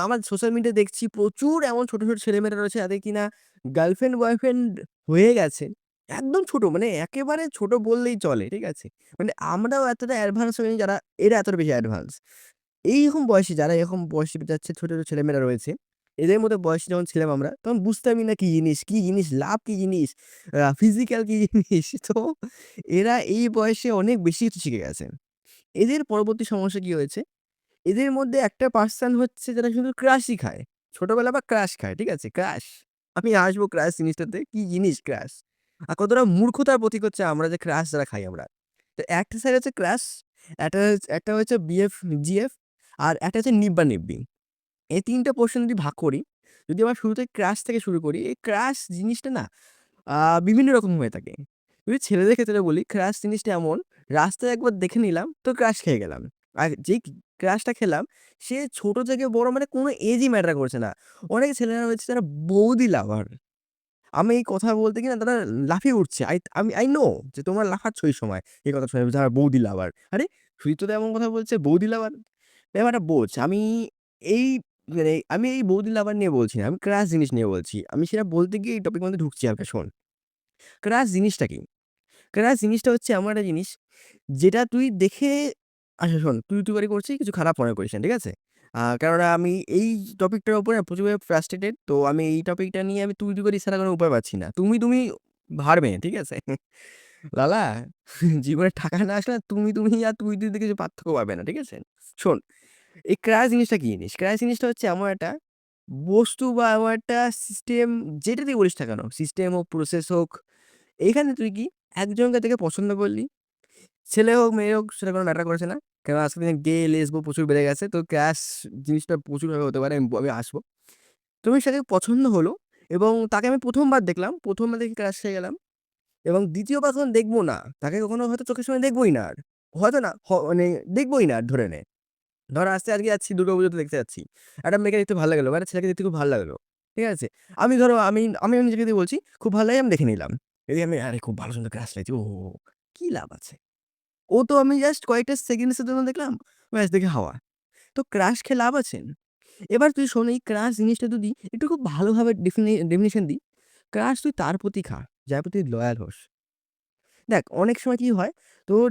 আমার সোশ্যাল মিডিয়ায় দেখছি প্রচুর এমন ছোট, ছোট ছেলেমেয়েরা রয়েছে যাদের কিনা গার্লফ্রেন্ড, বয়ফ্রেন্ড হয়ে গেছে। একদম ছোট মানে একেবারে ছোট বললেই চলে। ঠিক আছে? মানে আমরাও এতটা অ্যাডভান্স হইনি যারা এরা এতটা বেশি অ্যাডভান্স। এইরকম বয়সী যারা এরকম বয়সী যাচ্ছে ছোট, ছোট ছেলেমেয়েরা রয়েছে, এদের মতো বয়সী যখন ছিলাম আমরা তখন বুঝতামই না কি জিনিস লাভ কি জিনিস, ফিজিক্যাল কি জিনিস। তো এরা এই বয়সে অনেক বেশি কিছু শিখে গেছে। এদের পরবর্তী সমস্যা কি হয়েছে? এদের মধ্যে একটা পার্সন হচ্ছে যারা শুধু ক্রাশই খায়। ছোটবেলা বা ক্রাশ খায়। ঠিক আছে? ক্রাশ। আমি আসবো ক্রাশ জিনিসটাতে। কি জিনিস ক্রাশ? আর কতটা মূর্খতার প্রতীক হচ্ছে আমরা যে ক্রাশ যারা খাই আমরা। তো একটা সাইড হচ্ছে ক্রাশ, একটা হচ্ছে বিএফ, জিএফ আর একটা হচ্ছে নিব্বা-নিব্বি। এই ৩ টা পোরশন যদি ভাগ করি, যদি আমরা শুরুতে ক্রাশ থেকে শুরু করি, এই ক্রাশ জিনিসটা না আ বিভিন্ন রকম হয়ে থাকে। যদি ছেলেদের ক্ষেত্রে বলি, ক্রাশ জিনিসটা এমন, রাস্তায় একবার দেখে নিলাম তো ক্রাশ খেয়ে গেলাম। আর যেই ক্রাশটা খেলাম, সে ছোট থেকে বড় মানে কোনো এজই ম্যাটার করছে না। অনেক ছেলেরা রয়েছে যারা বৌদি লাভার। আমি এই কথা বলতে গিয়ে না তারা লাফিয়ে উঠছে। I know যে তোমরা লাফাচ্ছ এই সময়। এই কথা শুনে যারা বৌদি লাভার। আরে তুই তো এমন কথা বলছে বৌদি লাভার। ব্যাপারটা বোঝ। এই আমি এই বৌদি লাভার নিয়ে বলছি না। আমি ক্রাশ জিনিস নিয়ে বলছি। আমি সেটা বলতে গিয়ে এই টপিক এর মধ্যে ঢুকছি হালকা শোন। ক্রাশ জিনিসটা কি? ক্রাশ জিনিসটা হচ্ছে এমন একটা জিনিস যেটা তুই দেখে আচ্ছা শোন, তুই করছিস কিছু খারাপ মনে করিস না, ঠিক আছে? কেননা আমি এই টপিকটার উপরে না প্রচুরভাবে ফ্রাস্ট্রেটেড। তো আমি এই টপিকটা নিয়ে আমি তুই করে ছাড়া কোনো উপায় পাচ্ছি না। তুমি হারবে, ঠিক আছে? লালা জীবনে টাকা না আসলে তুমি আর তুই কিছু পার্থক্য পাবে না, ঠিক আছে? শোন, এই ক্রাশ জিনিসটা কি জিনিস? ক্রাশ জিনিসটা হচ্ছে এমন একটা বস্তু বা এমন একটা সিস্টেম যেটাতেই বলিস না কেন, সিস্টেম হোক, প্রসেস হোক, এইখানে তুই কি একজনকে থেকে পছন্দ করলি, ছেলে হোক, মেয়ে হোক সেটা কোনো ম্যাটার করেছে না। কারণ আজকের দিনে গে, লেসবো প্রচুর বেড়ে গেছে। তো ক্রাশ জিনিসটা প্রচুরভাবে হতে পারে। আমি আসবো। তুমি সাথে পছন্দ হলো এবং তাকে আমি ১ম বার দেখলাম। ১ম বার দেখে ক্রাশ খেয়ে গেলাম এবং ২য় বার যখন দেখবো না, তাকে কখনো হয়তো চোখের সামনে দেখবোই না আর। হয়তো না মানে দেখবোই না আর ধরে নে। ধর আজকে যাচ্ছি দুর্গাপুজোতে দেখতে যাচ্ছি। একটা মেয়েকে দেখতে ভালো লাগলো বা একটা ছেলেকে দেখতে খুব ভালো লাগলো। ঠিক আছে? আমি ধরো আমি নিজেকে দিয়ে বলছি, খুব ভালো লাগে আমি দেখে নিলাম। এদিকে আমি আরে খুব ভালো সুন্দর ক্রাশ লাগছে। ওহো! কি লাভ আছে? ও তো আমি জাস্ট কয়েকটা সেকেন্ডস এর জন্য দেখলাম, ব্যাস দেখে হাওয়া। তো ক্রাশ খেয়ে লাভ আছে? এবার তুই শোন এই ক্রাশ জিনিসটা যদি একটু খুব ভালোভাবে ডেফিনিশন দিই, ক্রাশ তুই তার প্রতি খা, যার প্রতি লয়াল হোস। দেখ অনেক সময় কি হয়,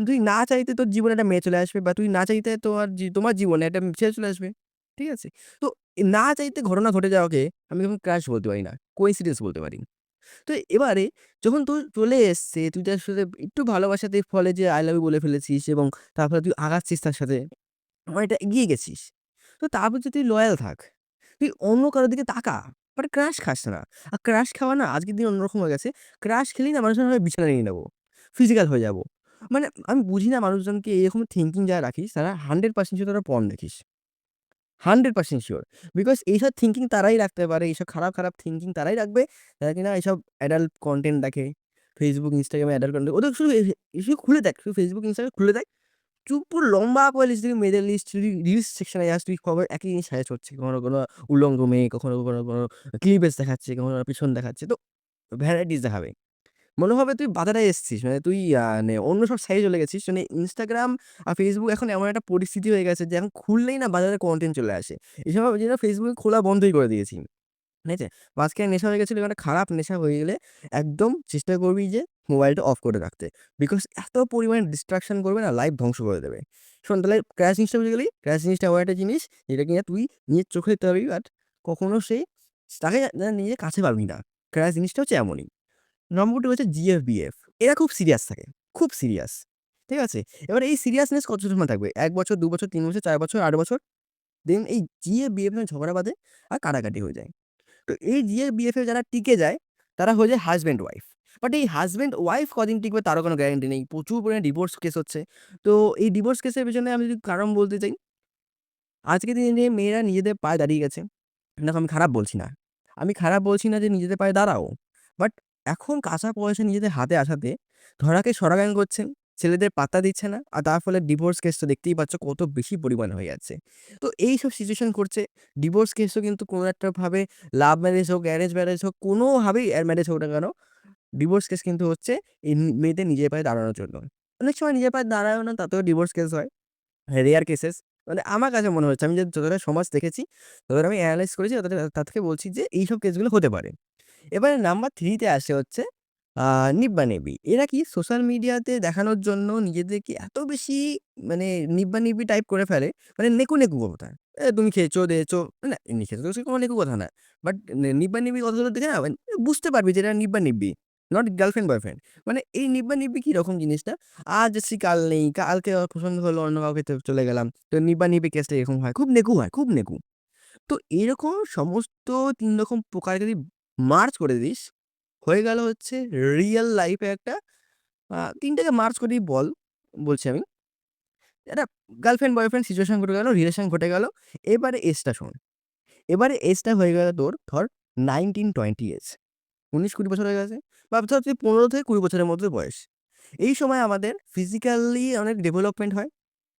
তুই না চাইতে তোর জীবনে একটা মেয়ে চলে আসবে বা তুই না চাইতে তোমার জীবনে একটা ছেলে চলে আসবে। ঠিক আছে? তো না চাইতে ঘটনা ঘটে যাওয়াকে আমি কখনো ক্রাশ বলতে পারি না। কোইন্সিডেন্স বলতে পারি। তো এবারে যখন তোর চলে এসছে, তুই তার সাথে একটু ভালোবাসাতে ফলে যে I love you বলে ফেলেছিস এবং তারপরে তুই আগাচ্ছিস তার সাথে, অনেকটা এগিয়ে গেছিস। তো তার প্রতি তুই লয়াল থাক। তুই অন্য কারো দিকে তাকা। বাট ক্রাশ খাস না। আর ক্রাশ খাওয়া না আজকের দিনে অন্যরকম হয়ে গেছে। ক্রাশ খেলেই না মানুষের হয় বিছানায় নিয়ে নেবো। ফিজিক্যাল হয়ে যাবো। মানে আমি বুঝি না মানুষজনকে এরকম থিংকিং যারা রাখিস তারা 100% শিওর তারা পর্ন দেখিস। 100% শিওর। বিকজ এইসব থিংকিং তারাই রাখতে পারে। এইসব খারাপ, খারাপ থিংকিং তারাই রাখবে যারা কিনা এইসব অ্যাডাল্ট কনটেন্ট দেখে। Facebook, Instagram এ অ্যাডাল্ট কনটেন্ট ওদের শুধু শুধু খুলে দেখ। শুধু Facebook, Instagram খুলে দেখ। পুরো লম্বা করে লিস্ট দিবি মেয়েদের লিস্ট রিলস সেকশনে যাস তুই খবর একই জিনিস সাজেস্ট হচ্ছে। কখনো উলঙ্গ মেয়ে, কখনো ক্লিভেজ দেখাচ্ছে, কখনো পিছন দেখাচ্ছে। তো ভ্যারাইটিস দেখাবে। মনে হবে তুই বাজারে এসেছিস। মানে তুই মানে অন্য সব সাইডে চলে গেছিস। মানে Instagram আর Facebook এখন এমন একটা পরিস্থিতি হয়ে গেছে যে এখন খুললেই না বাজারে কনটেন্ট চলে আসে। এসব জন্য Facebook খোলা বন্ধই করে দিয়েছি। ঠিক আছে? মাঝখানে নেশা হয়ে গেছিল একটা খারাপ নেশা হয়ে গেলে একদম চেষ্টা করবি যে মোবাইলটা অফ করে রাখতে। বিকজ এত পরিমাণে ডিস্ট্রাকশন করবে না লাইফ ধ্বংস করে দেবে। শোন তাহলে ক্র্যাশ জিনিসটা বুঝে গেলি? ক্র্যাশ জিনিসটা এমন একটা জিনিস যেটা কিনা তুই নিজের চোখে দেখতে পারবি বাট কখনো তাকে নিজের কাছে পাবি না। ক্র্যাশ জিনিসটা হচ্ছে এমনই। নম্বর 2 হচ্ছে জিএফ-বিএফ। এরা খুব সিরিয়াস থাকে। খুব সিরিয়াস। ঠিক আছে? এবার এই সিরিয়াসনেস কতদিন সময় থাকবে? ১ বছর, ২ বছর, ৩ বছর, ৪ বছর, ৮ বছর। দেন এই জিএফ-বিএফ নিয়ে ঝগড়া বাঁধে আর কাটাকাটি হয়ে যায়। তো এই জিএফ-বিএফ এ যারা টিকে যায়, তারা হয়ে যায় হাসব্যান্ড ওয়াইফ। বাট এই হাসব্যান্ড ওয়াইফ কদিন টিকবে তারও কোনো গ্যারান্টি নেই। প্রচুর পরিমাণে ডিভোর্স কেস হচ্ছে। তো এই ডিভোর্স কেসের পেছনে আমি যদি কারণ বলতে চাই, আজকের দিনে মেয়েরা নিজেদের পায়ে দাঁড়িয়ে গেছে। দেখো আমি খারাপ বলছি না। আমি খারাপ বলছি না যে নিজেদের পায়ে দাঁড়াও। বাট এখন কাঁচা পয়সা নিজেদের হাতে আসাতে ধরাকে সরাগান করছে। ছেলেদের পাত্তা দিচ্ছে না। আর তার ফলে ডিভোর্স কেস তো দেখতেই পাচ্ছ কত বেশি পরিমাণে হয়ে যাচ্ছে। তো এইসব সিচুয়েশন করছে। ডিভোর্স কেসও কিন্তু কোনো একটা ভাবে লাভ ম্যারেজ হোক, অ্যারেঞ্জ ম্যারেজ হোক, কোনোভাবেই ম্যারেজ হোক না কেন, ডিভোর্স কেস কিন্তু হচ্ছে এই মেয়েদের নিজের পায়ে দাঁড়ানোর জন্য। অনেক সময় নিজের পায়ে দাঁড়ায়ও না তাতেও ডিভোর্স কেস হয়। Rare cases. মানে আমার কাছে মনে হচ্ছে আমি যতটা সমাজ দেখেছি, ততটা আমি এনালাইজ করেছি, ততটা তার থেকে বলছি যে এইসব কেসগুলো হতে পারে। এবারে নাম্বার 3 তে আসে হচ্ছে আ নিব্বা-নিব্বি। এরা কি সোশ্যাল মিডিয়াতে দেখানোর জন্য নিজেদেরকে এত বেশি মানে নিব্বা-নিব্বি টাইপ করে ফেলে, মানে নেকু কথা। তুমি খেয়েছো, দেয়েছো, না এমনি খেতে তো সে কোনো নেকু কথা না। বাট নিব্বা-নিব্বি কথাগুলো দেখে না মানে বুঝতে পারবি যে এটা নিব্বা-নিব্বি, নট গার্লফ্রেন্ড বয়ফ্রেন্ড। মানে এই নিব্বা-নিব্বি কিরকম জিনিসটা? আজ আছি কাল নেই, কালকে পছন্দ হলো অন্য কাউকে চলে গেলাম। তো নিব্বা-নিব্বি কেসটা এরকম হয়। খুব নেকু হয়, খুব নেকু। তো এরকম সমস্ত ৩ রকম প্রকার যদি মার্জ করে দিস, হয়ে গেল হচ্ছে রিয়াল লাইফ এ একটা ৩ টাকে মার্জ করেই বলছি আমি। একটা গার্লফ্রেন্ড বয়ফ্রেন্ড সিচুয়েশন ঘটে গেল, রিলেশন ঘটে গেল। এবারে এজটা শোন। এবারে এজটা হয়ে গেল তোর ধর 19-20 এজ। ১৯-২০ বছর হয়ে গেছে। বা ধর তুই ১৫ থেকে ২০ বছরের মধ্যে বয়স। এই সময় আমাদের ফিজিক্যালি অনেক ডেভেলপমেন্ট হয়।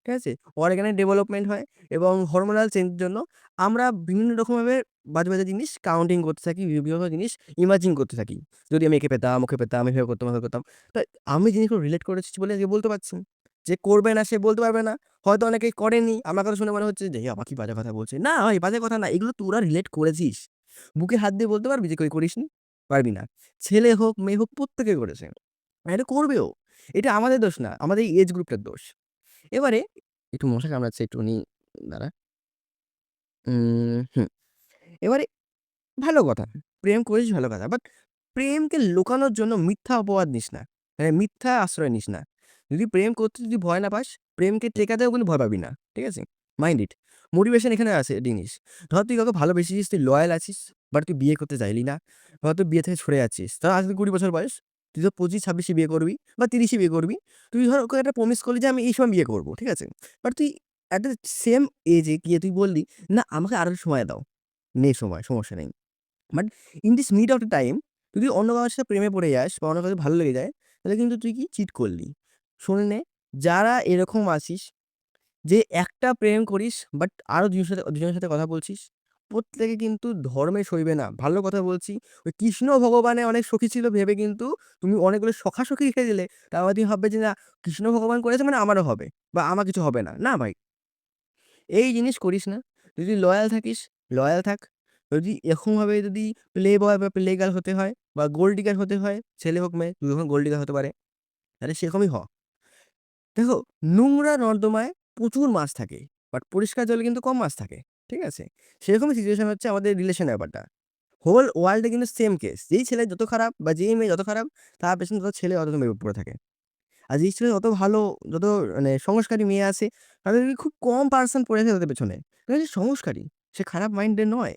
ঠিক আছে? অর্গানের ডেভেলপমেন্ট হয় এবং হরমোনাল চেঞ্জের জন্য আমরা বিভিন্ন রকমভাবে বাজে জিনিস কাউন্টিং করতে থাকি, বিভিন্ন জিনিস ইমাজিন করতে থাকি। যদি আমি একে পেতাম, ওকে পেতাম, এভাবে করতাম, ওভাবে করতাম। তো আমি জিনিসগুলো রিলেট করেছি বলে আজকে বলতে পারছি। যে করবে না সে বলতে পারবে না। হয়তো অনেকেই করেনি। আমার কথা শুনে মনে হচ্ছে যে, "এ আবার কি বাজে কথা বলছে।" না ভাই বাজে কথা না। এগুলো তোরা রিলেট করেছিস। বুকে হাত দিয়ে বলতে পারবি যে করিসনি? পারবি না। ছেলে হোক, মেয়ে হোক প্রত্যেকে করেছে। আর এটা করবেও। এটা আমাদের দোষ না। আমাদের এই এজ গ্রুপটার দোষ। এবারে একটু মশা কামড়াচ্ছে একটুখানি দাঁড়া। হুম। এবারে ভালো কথা। প্রেম করিস ভালো কথা। বাট প্রেমকে লুকানোর জন্য মিথ্যা অপবাদ নিস না। মানে মিথ্যা আশ্রয় নিস না। যদি প্রেম করতে যদি ভয় না পাস, প্রেমকে টেকাতেও কিন্তু ভয় পাবি না। ঠিক আছে? Mind it. মোটিভেশন এখানে আছে জিনিস। ধর তুই কাউকে ভালোবেসেছিস, তুই লয়াল আছিস, বাট তুই বিয়ে করতে চাইলি না। হয়তো বিয়ে থেকে সরে যাচ্ছিস। ধর আজ তোর ২০ বছর বয়স। তুই ধর ২৫-২৬ এ বিয়ে করবি বা ৩০ এ বিয়ে করবি। তুই ধর ওকে একটা প্রমিস করলি যে আমি এই সময় বিয়ে করব। ঠিক আছে? বাট তুই at the same as a গিয়ে তুই বললি, "না আমাকে আরো সময় দাও।" নে সময়, সমস্যা নেই। But in this mid of the time যদি অন্য কারো সাথে প্রেমে পড়ে যাস বা অন্য কারো ভালো লেগে যায়, তাহলে কিন্তু তুই কি চিট করলি। শুনে নে, যারা এরকম আছিস যে একটা প্রেম করিস বাট আরো ২ জনের সাথে কথা বলছিস, প্রত্যেকে কিন্তু ধর্মে সইবে না। ভালো কথা বলছি। ওই কৃষ্ণ ভগবানের অনেক সখী ছিল ভেবে কিন্তু তুমি অনেকগুলো সখা-সখী রেখে দিলে, তারপরে তুমি ভাববে যে না কৃষ্ণ ভগবান করেছে মানে আমারও হবে বা আমার কিছু হবে না। না ভাই। এই জিনিস করিস না। যদি লয়াল থাকিস, লয়াল থাক। যদি এরকমভাবে যদি প্লে বয় বা প্লে গার্ল হতে হয় বা গোল্ড ডিগার হতে হয়, ছেলে হোক মেয়ে, তুই যখন গোল্ড ডিগার হতে পারে, তাহলে সেরকমই হ। দেখো নোংরা নর্দমায় প্রচুর মাছ থাকে। বাট পরিষ্কার জলে কিন্তু কম মাছ থাকে। ঠিক আছে? সেরকমই সিচুয়েশন হচ্ছে আমাদের রিলেশনের ব্যাপারটা। হোল ওয়ার্ল্ড এ কিন্তু সেম কেস। যেই ছেলে যত খারাপ বা যেই মেয়ে যত খারাপ, তার পেছনে তত ছেলে অত মেয়ে পড়ে থাকে। আর যেই ছেলে যত ভালো, যত মানে সংস্কারী মেয়ে আছে, তাদের খুব কম পার্সেন্ট পড়ে আছে তাদের পেছনে। কারণ সে সংস্কারী। সে খারাপ মাইন্ডের নয়।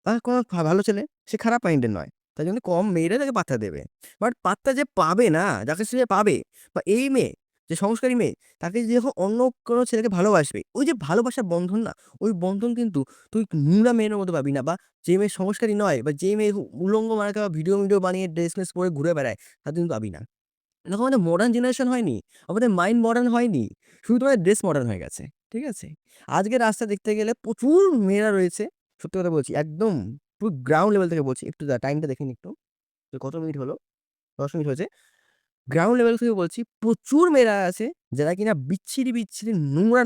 আর কোনো ভালো ছেলে, সে খারাপ মাইন্ডের নয়। তাই জন্য কম মেয়েরা তাকে পাত্তা দেবে। বাট পাত্তা যে পাবে না, যাকে সে পাবে বা এই মেয়ে, যে সংস্কারী মেয়ে, তাকে যে যখন অন্য কোনো ছেলেকে ভালোবাসবে, ওই যে ভালোবাসার বন্ধন না, ওই বন্ধন কিন্তু তুই নোংরা মেয়ের মধ্যে পাবি না বা যে মেয়ে সংস্কারী নয় বা যে মেয়ে উলঙ্গ মার্কা ভিডিও বানিয়ে ড্রেস-মেস পরে ঘুরে বেড়ায়, তাতে কিন্তু পাবি না। দেখো আমাদের মডার্ন জেনারেশন হয়নি। আমাদের মাইন্ড মডার্ন হয়নি। শুধু তোমাদের ড্রেস মডার্ন হয়ে গেছে। ঠিক আছে? আজকে রাস্তা দেখতে গেলে প্রচুর মেয়েরা রয়েছে। সত্যি কথা বলছি। একদম পুরো গ্রাউন্ড লেভেল থেকে বলছি। একটু টাইমটা দেখে নিই একটু। তো কত মিনিট হলো? ১০ মিনিট হয়েছে। গ্রাউন্ড লেভেল থেকে বলছি প্রচুর মেয়েরা আছে যারা কিনা বিচ্ছিরি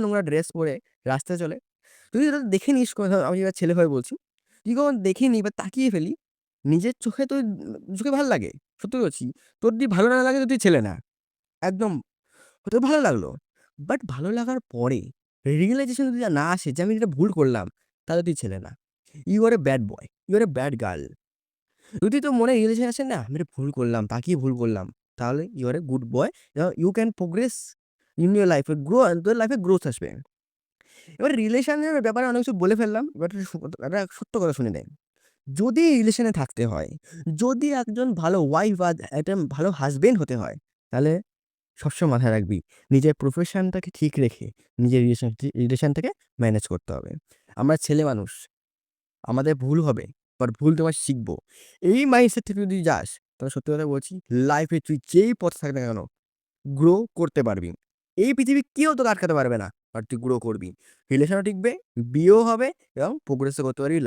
নোংরা ড্রেস পরে রাস্তায় চলে। তুই যদি দেখে নিস কোথাও আমি এবার ছেলে হয়ে বলছি। তুই কখন দেখে নি বা তাকিয়ে ফেলি, নিজের চোখে তোর চোখে ভাল লাগে। সত্যি বলছি। তোর যদি ভালো না লাগে তো তুই ছেলে না। একদম হয়তো ভালো লাগলো। বাট ভালো লাগার পরে রিয়ালাইজেশন যদি না আসে যে আমি এটা ভুল করলাম, তাহলে তুই ছেলে না। You are a bad boy. You are a bad girl. যদি তোর মনে রিয়ালাইজেশন আসে না আমি এটা ভুল করলাম, তাকিয়ে ভুল করলাম, তাহলে you are a good boy. You can progress in your life এ তোর লাইফে গ্রোথ আসবে। এবার রিলেশনের ব্যাপারে অনেক কিছু বলে ফেললাম। এবার একটা সত্য কথা শুনে নে। যদি রিলেশনে থাকতে হয়, যদি একজন ভালো ওয়াইফ বা একটা ভালো হাসব্যান্ড হতে হয়, তাহলে সবসময় মাথায় রাখবি, নিজের প্রফেশনটাকে ঠিক রেখে নিজের রিলেশনটাকে ম্যানেজ করতে হবে। আমরা ছেলে মানুষ, আমাদের ভুল হবে। বাট ভুল থেকে আমরা শিখবো। এই মাইন্ডসেট থেকে যদি যাস, তাহলে সত্যি কথা বলছি লাইফে তুই যেই পথে থাক না কেন, গ্রো করতে পারবি। এই পৃথিবীর কেউ তোকে আটকাতে পারবে না। বাট তুই গ্রো করবি। রিলেশনও টিকবে, বিয়েও হবে এবং প্রোগ্রেসও করতে পারবি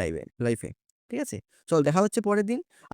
লাইফে। ঠিক আছে? চল দেখা হচ্ছে পরের দিন।